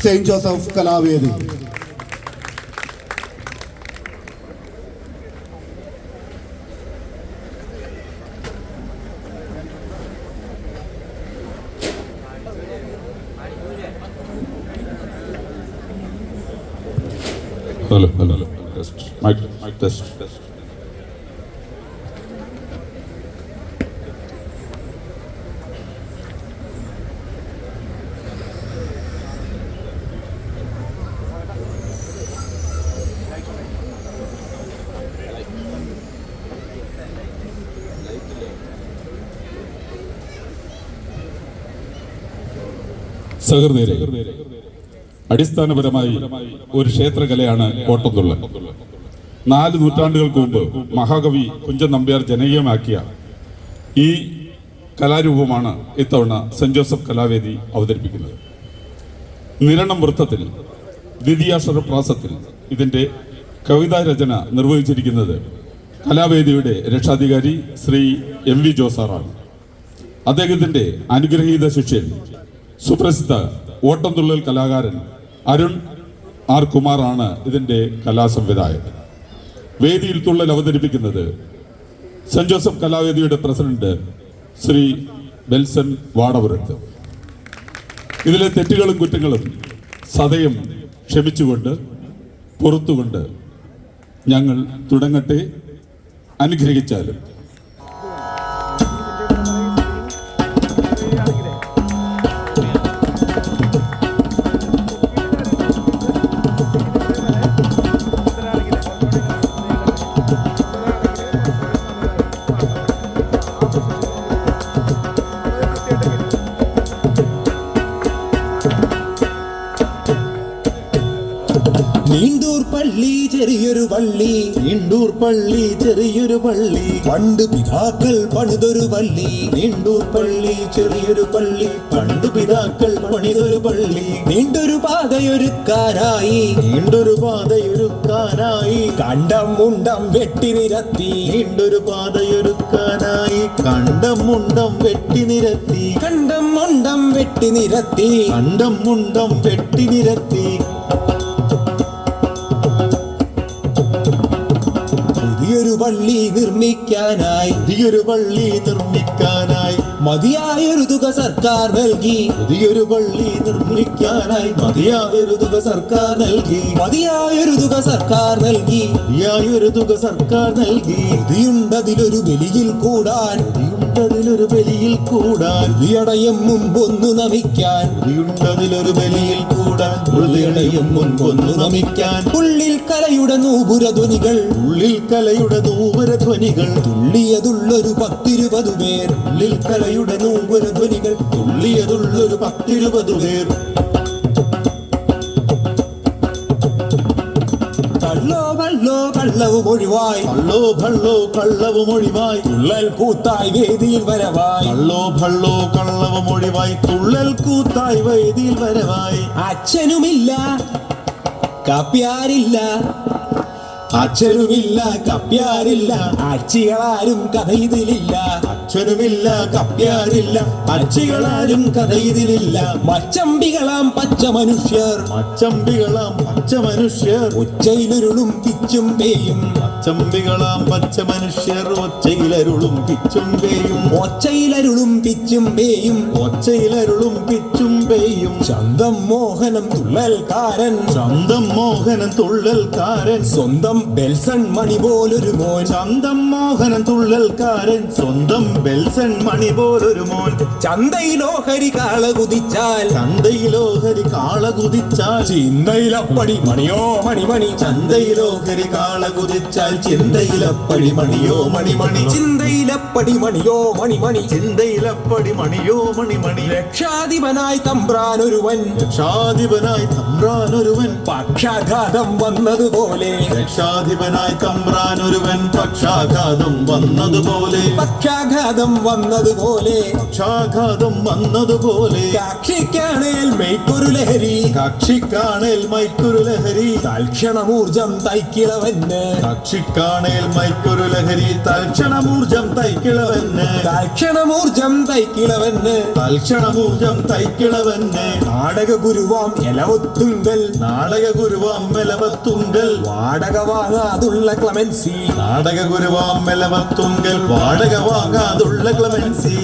Saint Joseph Kalavedi. Hello. Test. Mic test. സഹൃദയരെ, അടിസ്ഥാനപരമായി ഒരു ക്ഷേത്രകലയാണ് ഓട്ടംതുള്ളൽ. 4 നൂറ്റാണ്ടുകൾക്ക് മുമ്പ് മഹാകവി കുഞ്ചൻ നമ്പ്യാർ ജനകീയമാക്കിയ ഈ കലാരൂപമാണ് ഇത്തവണ സെന്റ് ജോസഫ് കലാവേദി അവതരിപ്പിക്കുന്നത്. നിരണം വൃത്തത്തിൽ ദ്വിതീയാക്ഷര പ്രാസത്തിൽ ഇതിൻ്റെ കവിതാ രചന നിർവഹിച്ചിരിക്കുന്നത് കലാവേദിയുടെ രക്ഷാധികാരി ശ്രീ MV ജോസാറാണ്. അദ്ദേഹത്തിൻ്റെ അനുഗ്രഹീത ശിഷ്യൻ സുപ്രസിദ്ധ ഓട്ടംതുള്ളൽ കലാകാരൻ അരുൺ ആർ കുമാറാണ് ഇതിൻ്റെ കലാസംവിധായകൻ. വേദിയിൽ തുള്ളൽ അവതരിപ്പിക്കുന്നത് സെന്റ് ജോസഫ് കലാവേദിയുടെ പ്രസിഡന്റ് ശ്രീ ബെൽസൺ വാടപുരത്ത്. ഇതിലെ തെറ്റുകളും കുറ്റങ്ങളും സദയം ക്ഷമിച്ചുകൊണ്ട് പുറത്തുകൊണ്ട് ഞങ്ങൾ തുടങ്ങട്ടെ. അനുഗ്രഹിച്ചാലും. നീണ്ടൂർ പള്ളി ചെറിയൊരു പള്ളി, നീണ്ടൂർ പള്ളി ചെറിയൊരു പള്ളി, പണ്ട് പിതാക്കൾ പണിതൊരു പള്ളി. നീണ്ടൂർ പള്ളി ചെറിയൊരു പള്ളി, പണ്ട് പിതാക്കൾ പണിതൊരു പള്ളി. നീണ്ടൊരു പാതയൊരുക്കാനായി, നീണ്ടൊരു പാതയൊരുക്കാനായി, കണ്ടം മുണ്ടം വെട്ടി നിരത്തി. നീണ്ടൊരു പാതയൊരുക്കാനായി, കണ്ടം മുണ്ടം വെട്ടി നിരത്തി. കണ്ടം മുണ്ടം വെട്ടി നിരത്തി, കണ്ടം മുണ്ടം വെട്ടി നിരത്തി. പുതിയൊരു പള്ളി നിർമ്മിക്കാനായി, പുതിയൊരു പള്ളി നിർമ്മിക്കാനായി മതിയായൊരു തുക സർക്കാർ നൽകി. പുതിയൊരു പള്ളി നിർമ്മിക്കാനായി മതിയായൊരു തുക സർക്കാർ നൽകി. മതിയായൊരു തുക സർക്കാർ നൽകി. മതിയായൊരു തുക സർക്കാർ നൽകി. ഇതിയുണ്ടതിലൊരു ബലിയിൽ കൂടാൻ, ഇതിയുണ്ടതിലൊരു ബലിയിൽ കൂടാൻ, ഹൃദയടയും മുമ്പൊന്നു നമിക്കാൻ. ഇതിയുണ്ടതിലൊരു ബലിയിൽ കൂടാൻ, ഹൃദയടയും മുമ്പൊന്നു നമിക്കാൻ. ഉള്ളിൽ കലയുടെ നൂപുരധ്വനികൾ, ഉള്ളിൽ കലയുടെ നൂപുരധ്വനികൾ, തുള്ളിയതുള്ളൊരു 10-20 പേർ. ഉള്ളിൽ കലയുടെ നൂപുരധ്വനികൾ, തുള്ളിയതുള്ളൊരു 10-20 പേർ. കള്ളോ ഭള്ളോ കള്ളവും ഒഴിവായി, കള്ളോ ഭള്ളോ കള്ളവും ഒഴിവായി, തുള്ളൽ കൂത്തായി വേദിയിൽ വരവായി. കള്ളോ ഭള്ളോ കള്ളവും ഒഴിവായി, തുള്ളൽ കൂത്തായി വേദിയിൽ വരവായി. അച്ഛനുമില്ല കപ്യാരില്ല, അച്ഛനുമില്ല കപ്യാരില്ല, അച്ചികളാരും കഥ ഇതിലില്ല. അച്ഛനുമില്ല കപ്യാരില്ല, അച്ചികളാരും കഥ ഇതിലില്ല. മച്ചമ്പികളാം പച്ച മനുഷ്യർ, മച്ചമ്പികളാം പച്ച മനുഷ്യർ, ഒച്ചയിലരുളും പിച്ചും പേയും. മച്ചമ്പികളാം പച്ച മനുഷ്യർ, ഒച്ചയിലരുളും പിച്ചും പേയും. ഒച്ചയിലരുളും പിച്ചും പേയും, ഒച്ചയിലരുളും പിച്ചും പേയും. ചന്തം മോഹനം തുള്ളൽക്കാരൻ, ചന്തം മോഹനം തുള്ളൽക്കാരൻ, സ്വന്തം ബെൽസൺ മണി പോലൊരു മോൻ. ചന്തം മോഹനം തുള്ളൽക്കാരൻ, സ്വന്തം ബെൽസൺ മണി പോലൊരു മോൻ. ചന്തയിലോഹരി കാള കുതിച്ചാൽ, ചന്തയിലോഹരി കാള കുതിച്ചാൽ, ചിന്തയിലപ്പടി മണിയോ മണിമണി. ചന്തയിലോഹരി കാള കുതിച്ചാൽ, ചിന്തയിലപ്പടി മണിയോ മണിമണി. ചിന്തയിലപ്പടി മണിയോ മണിമണി, ചിന്തയിലപ്പടി മണിയോ മണിമണി. രക്ഷാധിപനായി തമ്പ്രാനൊരുവൻ, രക്ഷാധിപനായി തമ്പ്രാനൊരുവൻ, പക്ഷാഘാതം വന്നതുപോലെ. രക്ഷാധിപനായി പക്ഷാധിപനായി തമ്പ്രാൻ ഒരുവൻ പക്ഷാഘാതം വന്നതുപോലെ പക്ഷാഘാതം വന്നതുപോലെ പക്ഷാഘാതം വന്നതുപോലെ കക്ഷിക്കാണേൽ മെയ്ക്കൊരു ലഹരി കക്ഷിക്കാണേൽ മൈക്കൊരു ലഹരി തൽക്ഷണമൂർജം തൈക്കിളവന് കക്ഷിക്കാണേൽ മൈക്കൊരു ലഹരി തൽക്ഷണമൂർജം തൈക്കിളവന് തൽക്ഷണമൂർജം തൈക്കിളവന് തൽക്ഷണമൂർജം തൈക്കിളവന് നാടക ഗുരുവാം എലവത്തുങ്കൽ നാടക ഗുരുവാം മെലവത്തുങ്കൽ വാടക വാങ്ങാതുള്ള ക്ലമൻസി നാടക ഗുരുവാം മെലവത്തുങ്കൽ വാടക വാങ്ങാതുള്ള ക്ലമൻസി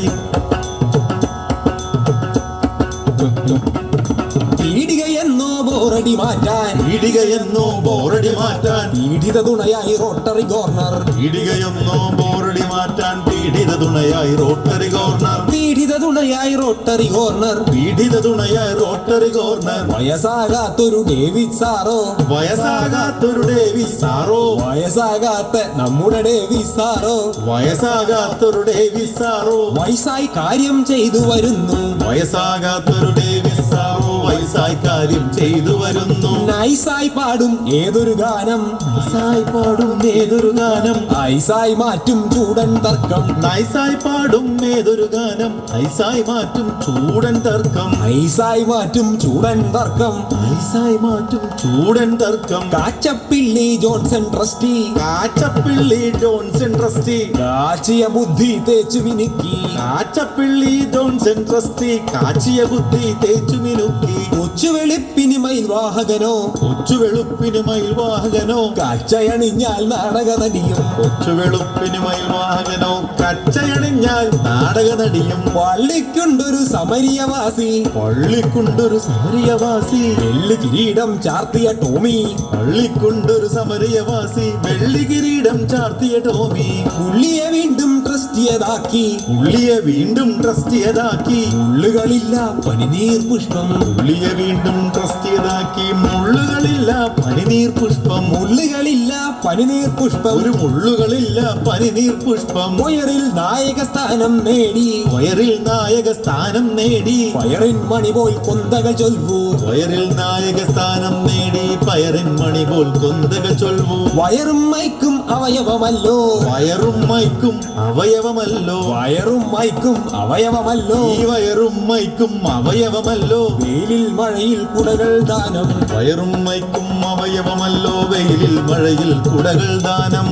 പീഡികയെന്നോ ബോറടി മാറ്റാൻ പീഡികയെന്നോ ബോറടി മാറ്റാൻ പീഡിത തുണയായി റോട്ടറി കോർണർ പീഡികയെന്നോ ബോറടി മാറ്റാൻ പീഡിത തുണയായി റോട്ടറി കോർണർ പീഡിത തുണയായി റോട്ടറി കോർണർ പീഡിത തുണയായി റോട്ടറി കോർണർ വയസ്സാകാത്തൊരു ഡേവിഡ് സാറോ വയസ്സാകാത്തൊരു ഡേവിസ് സാറോ വയസ്സാകാത്ത നമ്മുടെ ഡേവിഡ് സാറോ വയസ്സാകാത്തൊരു ഡേവിസ് സാറോ വയസ്സായി കാര്യം ചെയ്തു വരുന്നു വയസ്സാകാത്തൊരു ഡേവിസ് സാറോ വയസ്സായി കാര്യം ചെയ്തു വരുന്നു നൈസായി പാടും ഏതൊരു ഗാനം നൈസായി പാടും ഏതൊരു ഗാനം ഐസായി മാറ്റും ചൂടൻ തർക്കം നൈസായി പാടും ഏതൊരു ഗാനം ഐസായി മാറ്റും ചൂടൻ തർക്കം ഐസായി മാറ്റും ചൂടൻ തർക്കം ഐസായി മാറ്റും ചൂടൻ തർക്കം Kachappilly Johnson trustee Kachappilly Johnson trustee കാച്ചിയ ബുദ്ധി തേച്ചു മിനുക്കി കാച്ചപ്പിള്ളി ജോൺസൺ ട്രസ്റ്റി കാച്ചിയ ബുദ്ധി തേച്ചു മിനുക്കി കൊച്ചുവെളുപ്പിനി മയിൽവാഹകനോ കൊച്ചുവെളുപ്പിന് മയിൽവാഹകനോ കാച്ചയണിഞ്ഞാൽ നാടക നടിയും കൊച്ചുവെളുപ്പിന് മയിൽവാഹകനോ കച്ചയണിഞ്ഞാൽ നാടക നടിയും പള്ളിക്കുണ്ടൊരു സമരിയവാസി പള്ളിക്കുണ്ടൊരു സമരിയവാസി വെള്ളി കിരീടം ചാർത്തിയ ടോമി പള്ളിക്കുണ്ടൊരു സമരിയവാസി വെള്ളി കിരീടം ചാർത്തിയ ടോമി പുള്ളിയെ വീണ്ടും ട്രസ്റ്റിയതാക്കി പുള്ളിയെ വീണ്ടും ട്രസ്റ്റിയതാക്കി മുള്ളുകളില്ല പനിനീർ പുഷ്പം പുള്ളിയെ വീണ്ടും ട്രസ്റ്റിയതാക്കി മുള്ളുകളില്ല പനിനീർ പുഷ്പം മുള്ളുകളില്ല പനിനീർ പുഷ്പം ഒരു മുള്ളുകളില്ല പനിനീർ പുഷ്പം ഉയറിൽ നായക സ്ഥാനം നേടി വയറിൽ നായക സ്ഥാനം നേടി പയറിൻ മണി പോൽ കൊന്തകൾ ചൊൽവൂ വയറിൽ നായക സ്ഥാനം നേടി പയറിൻ മണി പോൽ കൊന്തകൾ ചൊൽവൂ വയറും മൈക്കും അവയവമല്ലോ വയറും മൈക്കും അവയവമല്ലോ വയറും മൈക്കും അവയവമല്ലോ ഈ വയറും മൈക്കും അവയവമല്ലോ വെയിലിൽ മഴയിൽ കുടകൾ ദാനം വയറും മൈക്കും അവയവമല്ലോ വെയിലിൽ മഴയിൽ കുടകൾ ദാനം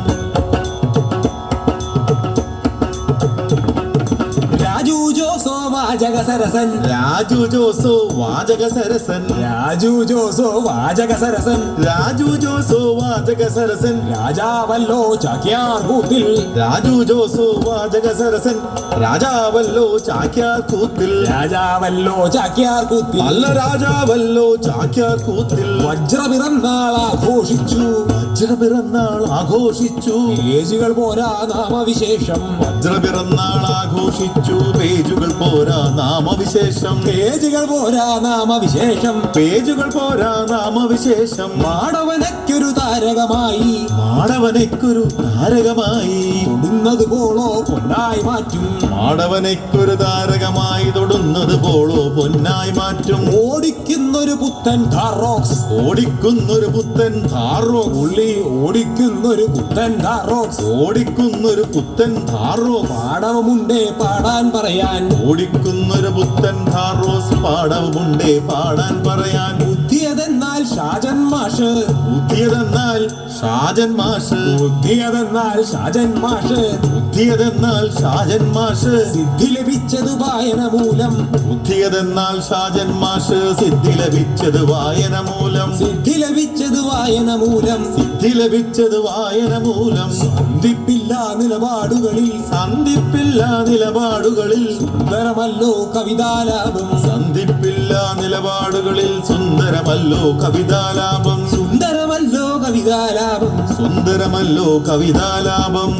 രാജു ജോസോ വാചക സരസൻ രാജു ജോസോ വാചക സരസൻ രാജു ജോസോ വാചക സരസൻ രാജു ജോസോ വാചക സരസൻ രാജാവല്ലോ ചാക്യാർ കൂത്തിൽ രാജു ജോസോ വാചക സരസൻ രാജാവല്ലോ ചാക്യാർ കൂത്തിൽ രാജാവല്ലോ ചാക്യാർ കൂത്തിൽ നല്ല രാജാവല്ലോ ചാക്യാർ കൂത്തിൽ വജ്ര പിറന്നാൾ ആഘോഷിച്ചു വജ്ര പിറന്നാൾ ആഘോഷിച്ചു പേജുകൾ പോരാ നാമവിശേഷം വജ്ര പിറന്നാൾ ആഘോഷിച്ചു പേജുകൾ പോരാ നാമവിശേഷം പേജുകൾ പോരാ നാമവിശേഷം പേജുകൾ പോരാ നാമവിശേഷം മാടവനയ്ക്കൊരു താരകമായി മാടവനയ്ക്കൊരു താരകമായി തൊടുന്നത് പോളോ പൊന്നായി മാറ്റും മാടവനയ്ക്കൊരു താരകമായി തൊടുന്നത് പോളോ പൊന്നായി മാറ്റും ഓടിക്കുന്നൊരു പുത്തൻ ധാറോക്സ് ഓടിക്കുന്നൊരു പുത്തൻ ധാറോ പുള്ളി ഓടിക്കുന്നൊരു പുത്തൻ ധാറോക്സ് ഓടിക്കുന്നൊരു പുത്തൻ ധാറോ പാടവമുണ്ടേ പാടാൻ പറയാൻ ഓടിക്കുന്നൊരു പുത്തൻ ധാറോസ് പാടവുമുണ്ടേ പാടാൻ പറയാൻ ബുദ്ധിയതെന്നാൽ ഷാജൻ മാഷ് ബുദ്ധിയതെന്നാൽ ഷാജൻ മാഷ് ബുദ്ധിയതെന്നാൽ ഷാജൻ മാഷ് ബുദ്ധിയതെന്നാൽ ഷാജൻ മാഷ് സിദ്ധി ലഭിച്ചത് വായന മൂലം ബുദ്ധിയതെന്നാൽ ഷാജൻ മാഷ് സിദ്ധി ലഭിച്ചത് വായന മൂലം സിദ്ധി ലഭിച്ചത് വായന മൂലം സിദ്ധി ലഭിച്ചത് വായന മൂലം സന്ധിപ്പില്ല നിലപാടുകളിൽ സന്ധിപ്പില്ല നിലപാടുകളിൽ സുന്ദരമല്ലോ കവിതാലാപം സന്ധിപ്പില്ല നിലപാടുകളിൽ സുന്ദരമല്ലോ കവിതാലാപം സുന്ദരമല്ലോ കവിതാലാപം സുന്ദരമല്ലോ കവിതാലാപം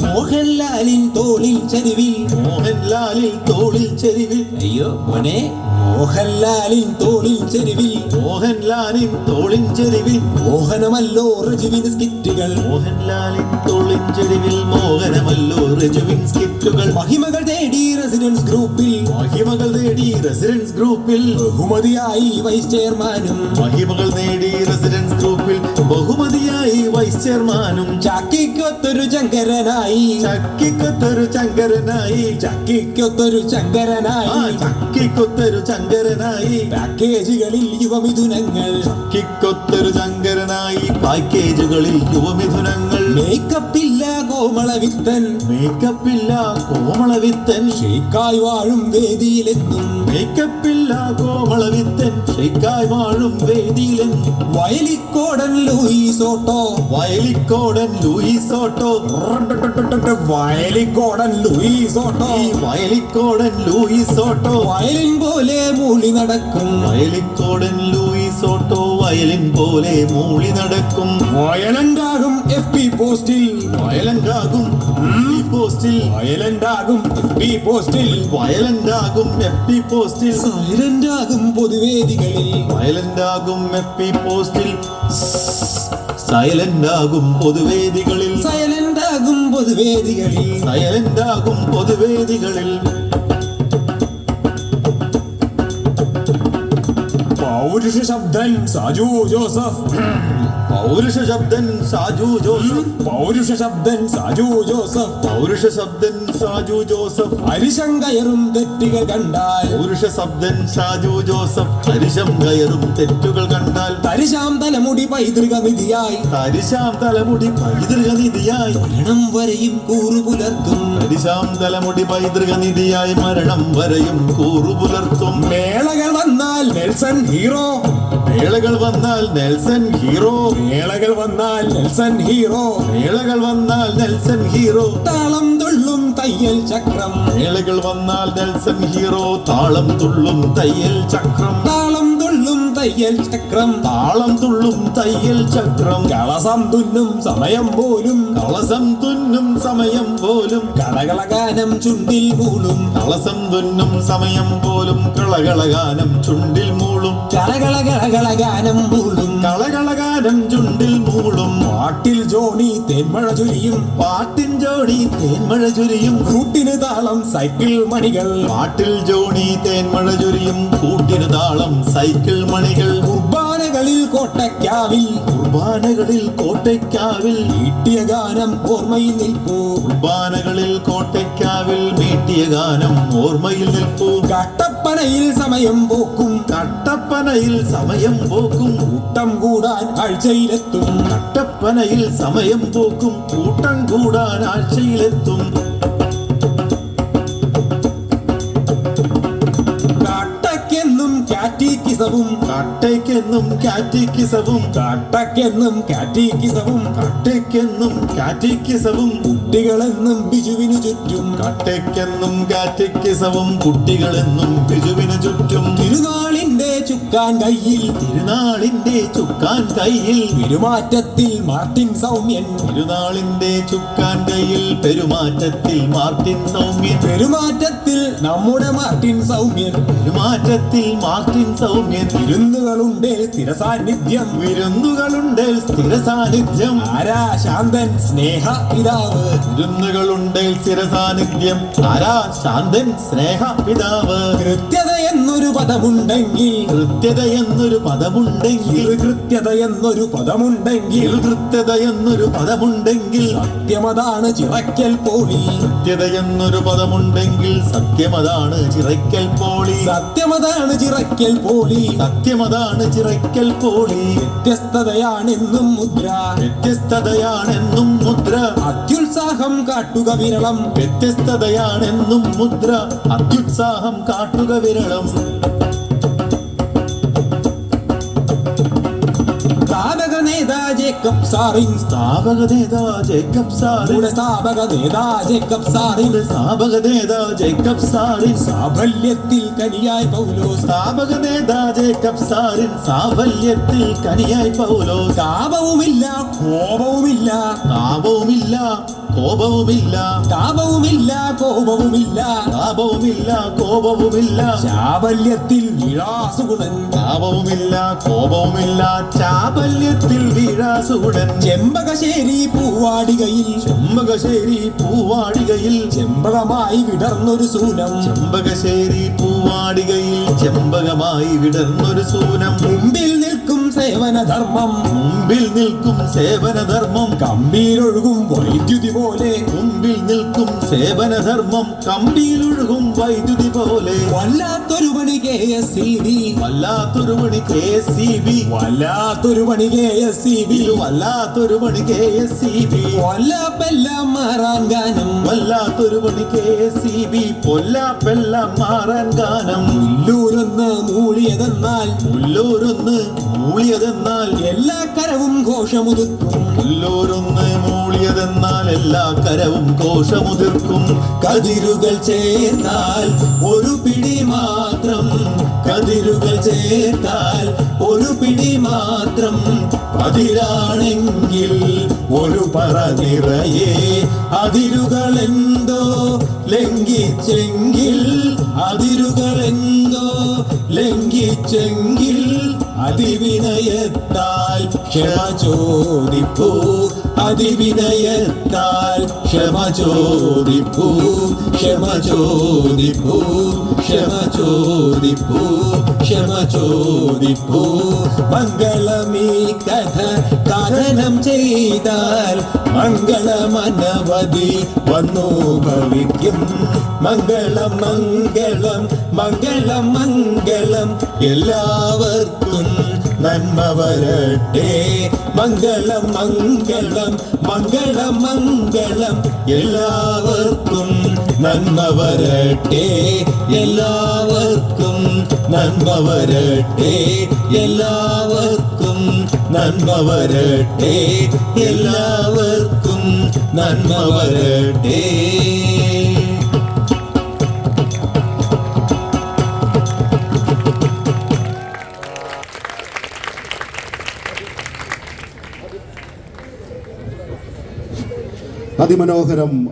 മോഹൻലാലിൻ തോളിൽ ചരിവിൽ മോഹൻലാലിൽ തോളിൽ ചെരിവിൽ അയ്യോ മോനെ മോഹൻലാലിൻ തോളിൽ ചെരിവിൽ മോഹൻലാലിൻ തോളിൻ ചെരിവിൽ മോഹനമല്ലോ റജുവിന് സ്കിറ്റുകൾ മോഹൻലാലിൻ തോളിൻ ചെരിവിൽ മോഹനമല്ലോ രജുവിൻ സ്കിറ്റുകൾ മഹിമകൾ തേടി റെസിഡൻസ് ഗ്രൂപ്പിൽ മഹിമകൾ നേടി റെസിഡൻസ് ഗ്രൂപ്പിൽ ബഹുമതിയായി വൈസ് ചെയർമാനും മഹിമകൾ നേടി റെസിഡൻസ് ഗ്രൂപ്പിൽ ബഹുമതിയായി വൈസ് ചെയർമാനും ചക്കിക്കൊത്തൊരു ചങ്കരനായി ചക്കിക്കൊത്തൊരു ചങ്കരനായി ചക്കിക്കൊത്തൊരു ചങ്കരനായി ചക്കിക്കൊത്തൊരു ചങ്കരനായി പാക്കേജുകളിൽ യുവമിഥുനങ്ങൾ ചക്കിക്കൊത്തൊരു ചങ്കരനായി പാക്കേജുകളിൽ യുവമിഥുനങ്ങൾ മേക്കപ്പില്ല കോമളവിത്തൻ മേക്കപ്പില്ല കോമളവിത്തൻ ഷെയ്ക്കായി വാഴും വേദിയിലെത്തും മേക്കപ്പില്ല കോമളവിത്തൻ ഷെയ്ക്കായി വാഴും വേദിയിലെന്നും വയലിക്കോടൻ ലൂയിസോട്ടോ വയലിക്കോടൻ ലൂയിസോട്ടോ വയലിക്കോടൻ ലൂയിസോട്ടോ ഈ വയലിക്കോടൻ ലൂയിസോട്ടോ വയലിൻ പോലെ മൂളി നടക്കും വയലിക്കോടൻ ലൂയിസോട്ടോ വയലിൻ പോലെ മൂളി നടക്കും വയലണ്ടാകും FB പോസ്റ്റിൽ വയലണ്ടാകും പോസ്റ്റിൽ വയലണ്ടാകും FB പോസ്റ്റിൽ വയലണ്ടാകും FB പോസ്റ്റിൽ സൈലന്റാകും പൊതുവേദികളിൽ വയലണ്ടാകും FB പോസ്റ്റിൽ സൈലന്റാകും പൊതുവേദികളിൽ സൈലന്റാകും പൊതുവേദികളിൽ സൈലന്റാകും പൊതുവേദികളിൽ പൗരുഷ ശബ്ദൻ സാജു ജോസഫ് പൗരുഷ ശബ്ദൻ സാജു ജോസഫ് പൗരുഷ ശബ്ദൻ സാജു ജോസഫ് പൗരുഷ ശബ്ദൻ സാജു ജോസഫ് അരിശം കയറും തെറ്റുകൾ കണ്ടാൽ പൗരുഷ ശബ്ദൻ സാജു ജോസഫ് ഹരിശം കയറും തെറ്റുകൾ കണ്ടാൽ തരിശാം തലമുടി പൈതൃകമിതിയായി തരിശാം തലമുടി പൈതൃകനിധിയായി മരണം വരെയും കൂറു പുലർത്തും തരിശാം തലമുടി പൈതൃകനിധിയായി മരണം വരെയും കൂറു പുലർത്തും മേളകൾ വന്നാൽ നെൽസൺ ഹീറോ മേളകൾ വന്നാൽ നെൽസൺ ഹീറോ മേളകൾ വന്നാൽ നെൽസൺ ഹീറോ മേളകൾ വന്നാൽ നെൽസൺ ഹീറോ താളം തുള്ളും തയ്യൽ ചക്രം മേളകൾ വന്നാൽ നെൽസൺ ഹീറോ താളം തുള്ളും തയ്യൽ ചക്രം താളം തുള്ളും തയ്യൽ ചക്രം താളം തുള്ളും തയ്യൽ ചക്രം കളസം തുന്നും സമയം പോലും കളസം തുന്നും സമയം പോലും കളകളഗാനം ചുണ്ടിൽ മൂളും കളസം തുന്നും സമയം പോലും കളകളഗാനം ചുണ്ടിൽ മൂളും കളകളകളകളഗാനം മൂളും കളകളഗാനം ചുണ്ടിൽ മൂളും പാട്ടിൽ ജോണി തേന്മഴ ചൊരിയും പാട്ടിൻ ജോണി തേന്മഴ ചൊരിയും കൂട്ടിന് താളം സൈക്കിൾ മണികൾ പാട്ടിൽ ജോണി തേന്മഴ ചൊരിയും കൂട്ടിന് താളം സൈക്കിൾ മണികൾ കുർബാനകളിൽ കോട്ടയ്ക്കാവിൽ കുർബാനകളിൽ കോട്ടയ്ക്കാവിൽ ഈട്ടിയ ഗാനം ഓർമ്മയിൽ നിൽപ്പൂ കുർബാനകളിൽ കോട്ടയ്ക്കാവിൽ മീട്ടിയ ഗാനം ഓർമ്മയിൽ നിൽപ്പൂ കട്ടപ്പനയിൽ സമയം പോക്കും കട്ടപ്പനയിൽ സമയം പോക്കും കൂട്ടം കൂടാൻ ആഴ്ചയിലെത്തും കട്ടപ്പനയിൽ സമയം പോക്കും കൂട്ടം കൂടാൻ ആഴ്ചയിലെത്തും കാട്ടയ്ക്കെന്നും കാറ്റീക്കിസവും കട്ടയ്ക്കെന്നും കാറ്റിക്കിസവും കാട്ടയ്ക്കെന്നും കാറ്റീക്കിസവും കട്ടയ്ക്കെന്നും കാറ്റിക്കിസവും കുട്ടികളെന്നും ബിജുവിനു ചുറ്റും കട്ടയ്ക്കെന്നും കാറ്റിക്കിസവും കുട്ടികളെന്നും ബിജുവിന് ചുറ്റും തിരുനാളിന്റെ ചുക്കാൻ കയ്യിൽ തിരുനാളിന്റെ ചുക്കാൻ കയ്യിൽ പെരുമാറ്റത്തിൽ മാർട്ടിൻ സൗമ്യൻ തിരുനാളിന്റെ ചുക്കാൻ കയ്യിൽ പെരുമാറ്റത്തിൽ മാർട്ടിൻ സൗമ്യൻ പെരുമാറ്റത്തിൽ നമ്മുടെ മാർട്ടിൻ സൗമ്യൻ പെരുമാറ്റത്തിൽ മാർട്ടിൻ സൗമ്യൻ വിരുന്നുകളുണ്ട് സ്ഥിര സാന്നിധ്യം വിരുന്നുകളുണ്ട് സ്ഥിര സാന്നിധ്യം ആരാ ശാന്തൻ സ്നേഹ പിതാവ് വിരുന്നുകളുണ്ട് സ്ഥിര സാന്നിധ്യം ആരാ ശാന്തൻ സ്നേഹ പിതാവ് കൃത്യത എന്നൊരു പദമുണ്ടെങ്കിൽ കൃത്യത എന്നൊരു പദമുണ്ടെങ്കിൽ കൃത്യത എന്നൊരു പദമുണ്ടെങ്കിൽ കൃത്യത എന്നൊരു പദമുണ്ടെങ്കിൽ സത്യമതാണ് ചിറക്കൽ പോളി കൃത്യത എന്നൊരു പദമുണ്ടെങ്കിൽ സത്യമതാണ് ചിറയ്ക്കൽ പോളി സത്യമതാണ് ചിറക്കൽ പോളി സത്യമതാണ് ചിറയ്ക്കൽ പോളി വ്യത്യസ്തതയാണെന്നും മുദ്ര വ്യത്യസ്തതയാണെന്നും മുദ്ര അത്യുത്സാഹം കാട്ടുക വിരളം വ്യത്യസ്തതയാണെന്നും മുദ്ര അത്യുത്സാഹം കാട്ടുക വിരളം സ്ഥാപക നേതാ ജേക്കബ് സാറിൻ സ്ഥാപക നേതാ ജേക്കബ് സാറിൻ നമ്മുടെ സ്ഥാപക നേതാ ജേക്കബ് സാറിൻ സ്ഥാപക നേതാ ജേക്കബ് സാറിൻ സാഫല്യത്തിൽ കനിയായ പൗലോസ് സ്ഥാപക നേതാ ജേക്കബ് സാറിൻ സാഫല്യത്തിൽ കനിയായി പൗലോസ് താപവുമില്ല കോപവുമില്ല താപവുമില്ല കോപവുമില്ല താപവുമില്ല കോപവുമില്ല താപവുമില്ല കോപവുമില്ല ചാബല്യത്തിൽ വിളാസുഗുണൻ താപവുമില്ല കോപവുമില്ല ചാബല്യത്തിൽ വീഴാസുടൻ ചെമ്പകശ്ശേരി പൂവാടികയിൽ ചെമ്പകശ്ശേരി പൂവാടികയിൽ ചെമ്പകമായി വിടർന്നൊരു സൂനം ചെമ്പകശ്ശേരി പൂവാടികയിൽ ചെമ്പകമായി വിടർന്നൊരു സൂനം മുമ്പിൽ നിൽക്കും സേവനധർമ്മം മുമ്പിൽ നിൽക്കും സേവനധർമ്മം കമ്പിയിലൊഴുകും വൈദ്യുതി പോലെ മുമ്പിൽ നിൽക്കും സേവനധർമ്മം കമ്പിയിലൊഴുകും വൈദ്യുതി പോലെ വല്ലാത്തൊരു പണി KSEB വല്ലാത്തൊരു പണി KSEB വല്ലാത്തൊരു പണി KSEB വല്ലാത്തൊരു പണി KSEB വല്ലാപ്പെല്ലാം മാറാൻ ഗാനം വല്ലാത്തൊരു പണി KSEB പൊല്ലാപ്പെല്ലാം മാറാൻ ഗാനം മുല്ലൂരൊന്ന് മൂളിയതെന്നാൽ മുല്ലൂരൊന്ന് മൂളിയതെന്നാൽ എല്ലാ കരവും ഘോഷമുതുക്കും മുല്ലൂരൊന്ന് മൂളിയതെന്നാൽ എല്ലാ കരവും കോശമുതിർക്കും കതിരുകൾ ചേർത്താൽ ഒരു പിടി മാത്രം കതിരുകൾ ചേർത്താൽ ഒരു പിടി മാത്രം അതിരാണെങ്കിൽ ഒരു പറ നിറയെ അതിരുകൾ എന്തോ ലംഘിച്ചെങ്കിൽ അതിരുകൾ എന്തോ ലംഘിച്ചെങ്കിൽ അതിവിനയത്താൽ ക്ഷമ ചോദിപ്പൂ അതിവിനയത്താൽ ക്ഷമ ചോദിപ്പൂ ക്ഷമ ചോദിപ്പൂ ക്ഷമ ചോദിപ്പൂ ക്ഷമ ചോദിപ്പൂ മംഗളമീ കഥ കഥനം ചെയ്താൽ മംഗളമനവധി വന്നു ഭവിക്കും മംഗളം മംഗളം മംഗളം മംഗളം എല്ലാവർക്കും നന്മ വരട്ടെ മംഗളം മംഗളം മംഗളം മംഗളം എല്ലാവർക്കും നന്മ വരട്ടെ എല്ലാവർക്കും നന്മ വരട്ടെ എല്ലാവർക്കും നന്മ വരട്ടെ എല്ലാവർക്കും നന്മ വരട്ടെ അതിമനോഹരം